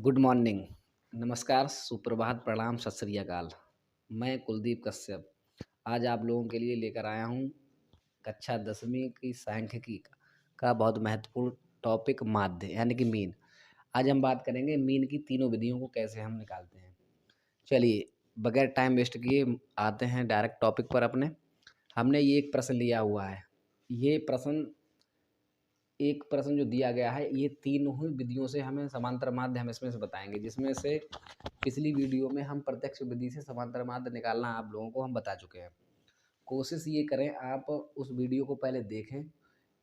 Good morning, नमस्कार, सुप्रभात, प्रणाम, सत श्री अकाल। मैं कुलदीप कश्यप आज आप लोगों के लिए लेकर आया हूँ कक्षा 10वीं की सांख्यिकी का बहुत महत्वपूर्ण टॉपिक माध्य यानी कि मीन। आज हम बात करेंगे मीन की तीनों विधियों को कैसे हम निकालते हैं। चलिए, बगैर टाइम वेस्ट किए आते हैं डायरेक्ट टॉपिक पर अपने। हमने ये एक प्रश्न लिया हुआ है। ये प्रश्न एक प्रश्न जो दिया गया है, ये तीनों ही विधियों से हमें समांतर माध्य हम इसमें से बताएंगे, जिसमें से पिछली वीडियो में हम प्रत्यक्ष विधि से समांतर माध्य निकालना आप लोगों को हम बता चुके हैं। कोशिश ये करें आप उस वीडियो को पहले देखें।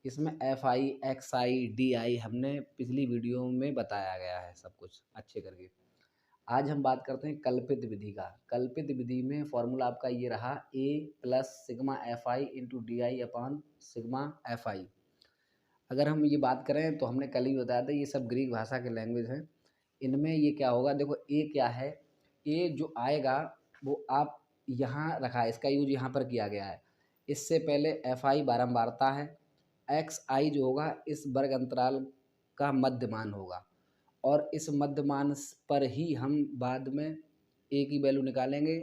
इसमें F I x I D I हमने पिछली वीडियो में बताया गया है सब कुछ अच्छे करके। आज हम बात करते हैं कल्पित विधि का। कल्पित विधि में फॉर्मूला आपका ये रहा A plus sigma F I into D I upon sigma F I. अगर हम ये बात करें तो हमने कल ही बताया था, ये सब ग्रीक भाषा के लैंग्वेज हैं। इनमें ये क्या होगा, देखो ए क्या है, ए जो आएगा वो आप यहाँ रखा है, इसका यूज यहाँ पर किया गया है। इससे पहले एफ आई बारंबारता है, एक्स आई जो होगा इस वर्ग अंतराल का मध्यमान होगा, और इस मध्यमान पर ही हम बाद में ए की वैल्यू निकालेंगे,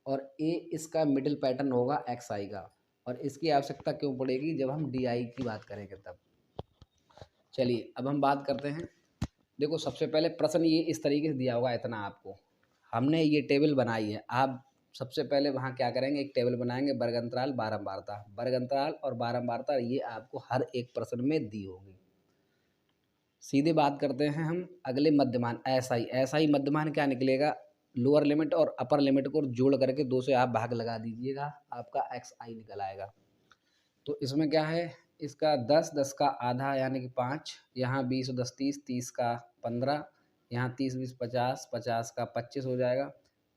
और ए इसका मिडिल पैटर्न होगा एक्स आई का। और इसकी आवश्यकता क्यों पड़ेगी, जब हम डी आई की बात करेंगे तब। चलिए अब हम बात करते हैं। देखो सबसे पहले प्रश्न ये इस तरीके से दिया होगा, इतना आपको हमने ये टेबल बनाई है। आप सबसे पहले वहाँ क्या करेंगे, एक टेबल बनाएंगे, वर्ग अंतराल बारंबारता, वर्ग अंतराल और बारंबारता ये आपको हर एक प्रश्न में दी होगी। सीधे बात करते हैं हम अगले मध्यमान एसआई। एसआई मध्यमान क्या निकलेगा, लोअर लिमिट और अपर लिमिट को जोड़ करके 2 से आप भाग लगा दीजिएगा, आपका एक्स आई निकल आएगा। तो इसमें क्या है, इसका 10 10 का आधा यानी कि 5, यहाँ 20 10 30 30 का 15, यहाँ 30 20 50 50 का 25 हो जाएगा,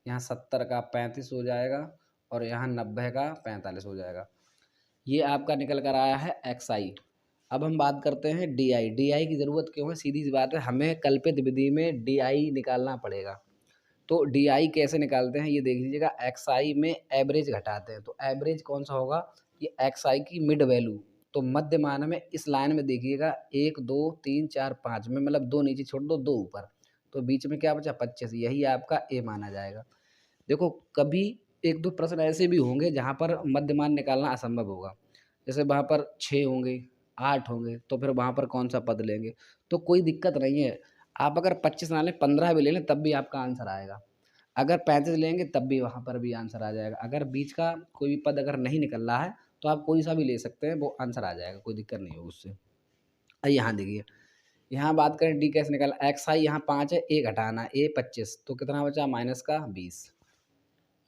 यहाँ 70 का 35 हो जाएगा, और यहाँ 90 का 45 हो जाएगा। ये आपका निकल कर आया है एक्स आई। अब हम बात करते हैं डी आई। डी आई की ज़रूरत क्यों है, सीधी सी बात है, हमें कल्पित विधि में डी आई निकालना पड़ेगा। तो डी आई कैसे निकालते हैं ये देख लीजिएगा। एक्स आई में एवरेज घटाते हैं, तो एवरेज कौन सा होगा, ये एक्स आई की मिड वैल्यू। तो मध्य मान में इस लाइन में देखिएगा 1 2 3 4 5 में, मतलब 2 नीचे छोड़ दो 2 ऊपर, तो बीच में क्या बचा 25, यही आपका ए माना जाएगा। देखो कभी एक दो प्रश्न ऐसे भी होंगे जहाँ पर मध्य मान निकालना असंभव होगा, जैसे वहाँ पर 6 होंगे 8 होंगे, तो फिर वहाँ पर कौन सा पद लेंगे। तो कोई दिक्कत नहीं है, आप अगर 25 ना लें 15 भी ले लें तब भी आपका आंसर आएगा। अगर 35 लेंगे तब भी वहाँ पर भी आंसर आ जाएगा। अगर बीच का कोई भी पद अगर नहीं निकल रहा है तो आप कोई सा भी ले सकते हैं, वो आंसर आ जाएगा, कोई दिक्कत नहीं होगी उससे। यहाँ देखिए, यहाँ बात करें डी कैसे निकाला, एक्स आई यहाँ 5 है, ए घटाना, ए 25, तो कितना बचा माइनस का 20।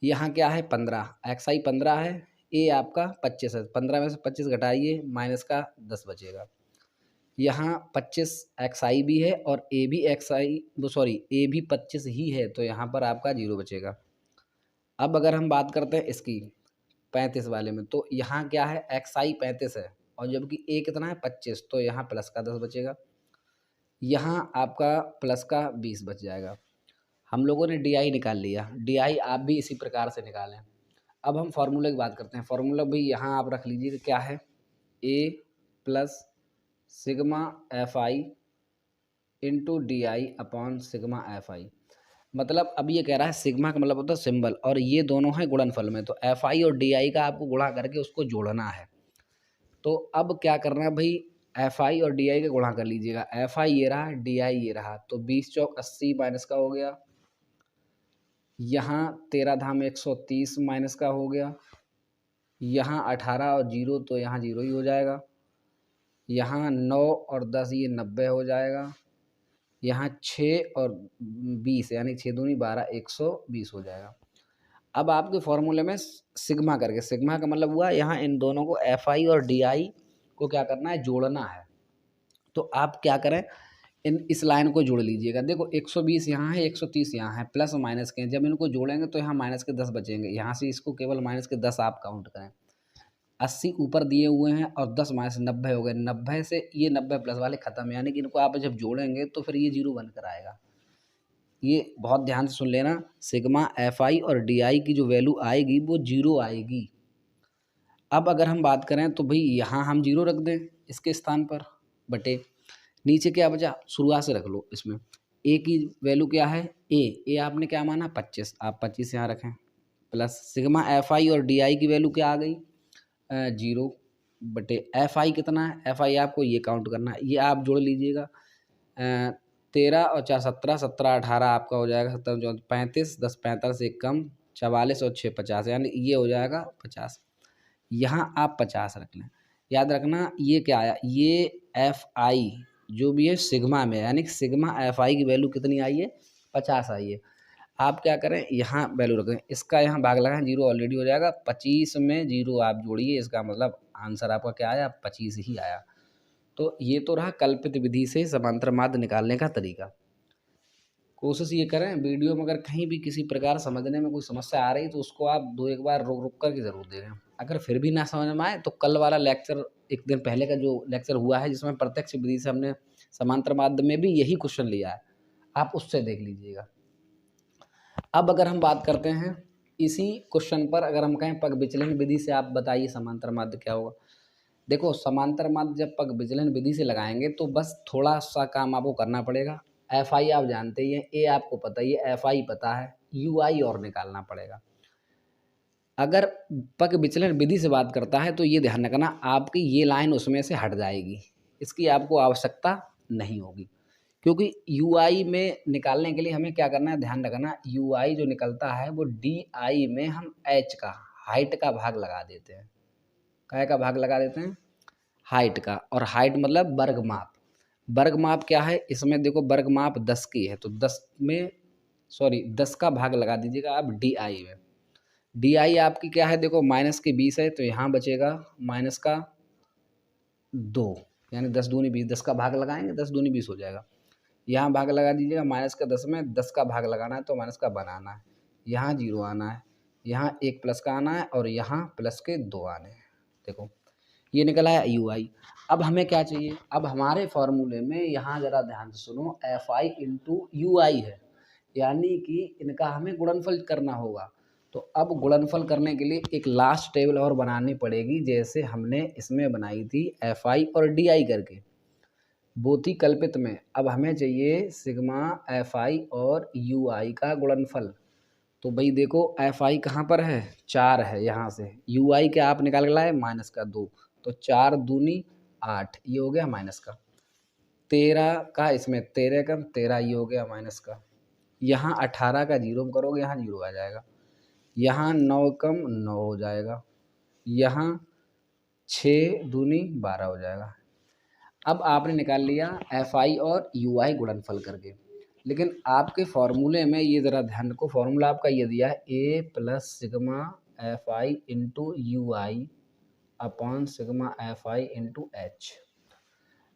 यहाँ क्या है 15, एक्स आई 15 है, ए आपका 25 है, 15 में से 25 घटाइए माइनस का 10 बचेगा। यहाँ 25 एक्स आई भी है और ए भी एक्स आई, वो सॉरी ए भी 25 ही है, तो यहाँ पर आपका 0 बचेगा। अब अगर हम बात करते हैं इसकी 35 वाले में, तो यहाँ क्या है एक्स आई 35 है, और जबकि ए कितना है 25, तो यहाँ प्लस का 10 बचेगा, यहाँ आपका प्लस का 20 बच जाएगा। हम लोगों ने डी आई निकाल लिया, डी आई आप भी इसी प्रकार से निकालें। अब हम फार्मूले की बात करते हैं। फार्मूला भी यहाँ आप रख लीजिए, क्या है, A plus sigma F I into D I upon sigma F I. मतलब अब ये कह रहा है सिग्मा का मतलब होता है सिंबल, और ये दोनों हैं गुणनफल में, तो एफ आई और डी आई का आपको गुणा करके उसको जोड़ना है। तो अब क्या करना है भाई, एफ आई और डी आई का गुणा कर लीजिएगा। एफ आई ये रहा, डी आई ये रहा, तो 20 चौक 80 माइनस का हो गया, यहाँ 13 धाम 130 माइनस का हो गया, यहाँ 18 और 0 तो यहाँ 0 ही हो जाएगा, यहाँ 9 और 10 ये 90 हो जाएगा, यहाँ 6 और 20 यानी 6 दूनी 12 120 हो जाएगा। अब आपके फॉर्मूले में सिग्मा करके, सिग्मा का मतलब हुआ यहाँ इन दोनों को एफ आई और डी आई को क्या करना है, जोड़ना है। तो आप क्या करें, इस लाइन को जोड़ लीजिएगा। देखो 120 यहाँ है 130 यहाँ है, प्लस माइनस के, जब इनको जोड़ेंगे तो यहाँ माइनस के 10 बचेंगे, यहाँ से इसको केवल माइनस के 10 आप काउंट करें। 80 ऊपर दिए हुए हैं और 10 माइनस 90 हो गए, 90 से ये 90 प्लस वाले खत्म, यानी कि इनको आप जब जोड़ेंगे तो फिर ये 0 बनकर आएगा। ये बहुत ध्यान से सुन लेना, सिग्मा एफ आई और डी आई की जो वैल्यू आएगी वो 0 आएगी। अब अगर हम बात करें तो भाई यहाँ हम 0 रख दें इसके स्थान पर, बटे नीचे क्या बचा, शुरुआत से रख लो इसमें, ए की वैल्यू क्या है, ए आपने क्या माना 25, आप 25 यहाँ रखें, प्लस सिग्मा एफ आई और डी आई की वैल्यू क्या आ गई 0 बटे एफ आई कितना है, एफ आई आपको ये काउंट करना है, ये आप जोड़ लीजिएगा 13 और 4 17, 17 18 आपका हो जाएगा 17 14 35, 10 45 से कम 44 और 6 50, यानी ये हो जाएगा 50। यहाँ आप 50 रख लें, याद रखना ये क्या आया, ये एफ आई जो भी है सिग्मा में, यानी कि सिग्मा एफ आई की वैल्यू कितनी आई है 50 आई है। आप क्या करें, यहाँ वैल्यू रखें, इसका यहाँ भाग लगाएं, 0 ऑलरेडी हो जाएगा, 25 में 0 आप जोड़िए, इसका मतलब आंसर आपका क्या आया 25 ही आया। तो ये तो रहा कल्पित विधि से समांतर माध्य निकालने का तरीका। कोशिश ये करें वीडियो में अगर कहीं भी किसी प्रकार समझने में कोई समस्या आ रही तो उसको आप 2-1 बार रुक रुक कर के ज़रूर देखें। अगर फिर भी ना समझ में आए तो कल वाला लेक्चर, एक दिन पहले का जो लेक्चर हुआ है जिसमें प्रत्यक्ष विधि से हमने समांतर माध्य में भी यही क्वेश्चन लिया है, आप उससे देख लीजिएगा। अब अगर हम बात करते हैं इसी क्वेश्चन पर, अगर हम कहें पग विचलन विधि से आप बताइए समांतर माध्य क्या होगा। देखो समांतर माध्य जब पग विचलन विधि से लगाएंगे तो बस थोड़ा सा काम आपको करना पड़ेगा। एफ आई आप जानते ही हैं, ए आपको पता ही है, एफ आई पता है, यू आई और निकालना पड़ेगा। अगर पग विचलन विधि से बात करता है तो ये ध्यान रखना आपकी ये लाइन उसमें से हट जाएगी, इसकी आपको आवश्यकता नहीं होगी, क्योंकि यू आई में निकालने के लिए हमें क्या करना है, ध्यान रखना यू आई जो निकलता है वो डी आई में हम एच का, हाइट का भाग लगा देते हैं। काय का भाग लगा देते हैं, हाइट का, और हाइट मतलब वर्ग माप। वर्ग माप क्या है, इसमें देखो वर्ग माप 10 की है तो 10 का भाग लगा दीजिएगा आप डी आई में। डी आई आपकी क्या है, देखो माइनस के 20 है तो यहाँ बचेगा माइनस का 2, यानी 10 दूनी 20, 10 का भाग लगाएंगे 10 दूनी 20 हो जाएगा। यहाँ भाग लगा दीजिएगा माइनस का 10 में 10 का भाग लगाना है तो माइनस का बनाना है, यहाँ 0 आना है, यहाँ एक प्लस का आना है और यहाँ प्लस के 2 आने हैं। देखो ये निकला है यू आई। अब हमें क्या चाहिए, अब हमारे फॉर्मूले में यहाँ ज़रा ध्यान से सुनो, एफ आई इंटू यू आई है, यानी कि इनका हमें गुणनफल करना होगा। तो अब गुणनफल करने के लिए एक लास्ट टेबल और बनानी पड़ेगी, जैसे हमने इसमें बनाई थी एफ आई और डी आई करके, बोथी कल्पित में। अब हमें चाहिए सिग्मा एफ आई और यू आई का गुणनफल। तो भाई देखो एफ आई कहाँ पर है, 4 है, यहाँ से यू आई क्या आप निकाल के लाए माइनस का 2, तो 4 दूनी 8, ये हो गया माइनस का 13 का, इसमें 13 कम 13, ये हो गया माइनस का। यहाँ 18 का 0 करोगे यहाँ 0 आ जाएगा, यहाँ 9 कम 9 हो जाएगा, यहाँ 6 दूनी 12 हो जाएगा। अब आपने निकाल लिया एफ आई और यू आई गुणनफल करके, लेकिन आपके फॉर्मूले में ये ज़रा ध्यान रखो, फॉर्मूला आपका ये दिया है A plus sigma F I into U I upon sigma F I into H,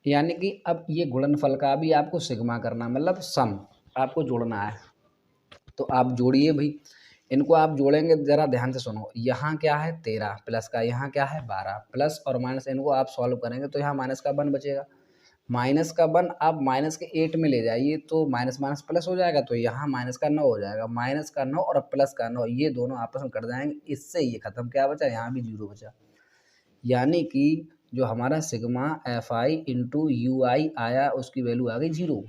यानी कि अब ये गुणनफल का भी आपको सिग्मा करना, मतलब सम आपको जोड़ना है। तो आप जोड़िए भाई, इनको आप जोड़ेंगे, ज़रा ध्यान से सुनो, यहाँ क्या है 13 प्लस का, यहाँ क्या है 12, प्लस और माइनस इनको आप सॉल्व करेंगे तो यहाँ माइनस का 1 बचेगा, माइनस का 1 आप माइनस के 8 में ले जाइए तो माइनस माइनस प्लस हो जाएगा, तो यहाँ माइनस का 9 हो जाएगा, माइनस का 9 और प्लस का 9 ये दोनों आपस में कट जाएंगे, इससे ये खत्म, क्या बचा, यहाँ भी 0 बचा। यानी कि जो हमारा sigma F I into U I आया उसकी वैल्यू आ गई 0,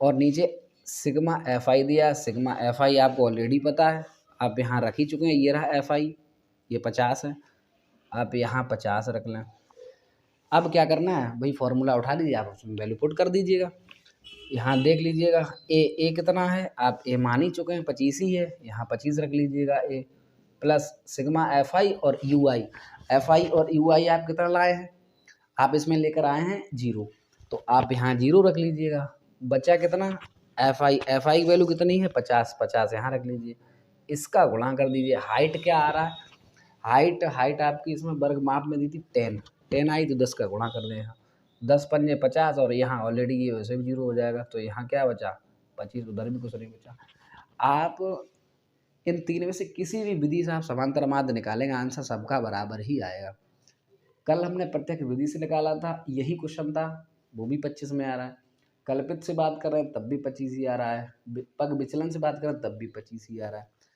और नीचे सिग्मा एफ आई दिया, सिग्मा एफ आई आपको ऑलरेडी पता है, आप यहाँ रख ही चुके हैं, ये रहा एफ आई, ये 50 है, आप यहाँ 50 रख लें। अब क्या करना है भाई, फॉर्मूला उठा लीजिए, आप उसमें वैल्यू पुट कर दीजिएगा, यहाँ देख लीजिएगा ए कितना है, आप ए मान ही चुके हैं 25 ही है, यहाँ 25 रख लीजिएगा ए, प्लस सिग्मा एफ आई और यू आई, एफ आई और यू आई आप कितना लाए हैं, आप इसमें लेकर आए हैं 0, तो आप यहाँ 0 रख लीजिएगा, बचा कितना एफ आई की वैल्यू कितनी है 50, 50 यहाँ रख लीजिए, इसका गुणा कर दीजिए। हाइट क्या आ रहा है, हाइट आपकी इसमें वर्ग माप में दी थी 10 आई, तो 10 का गुणा कर दें, यहाँ 10 पंजे 50, और यहाँ ऑलरेडी ये वैसे भी 0 हो जाएगा, तो यहाँ क्या बचा 25, उधर भी कुछ नहीं बचा। आप इन 3 में से किसी भी विधि से आप समांतर माध्य निकालेंगे, आंसर सबका बराबर ही आएगा। कल हमने प्रत्यक्ष विधि से निकाला था, यही क्वेश्चन था, वो भी 25 में आ रहा है। कल्पित से बात कर रहे हैं तब भी 25 ही आ रहा है, पग विचलन से बात कर रहे हैं तब भी 25 ही आ रहा है।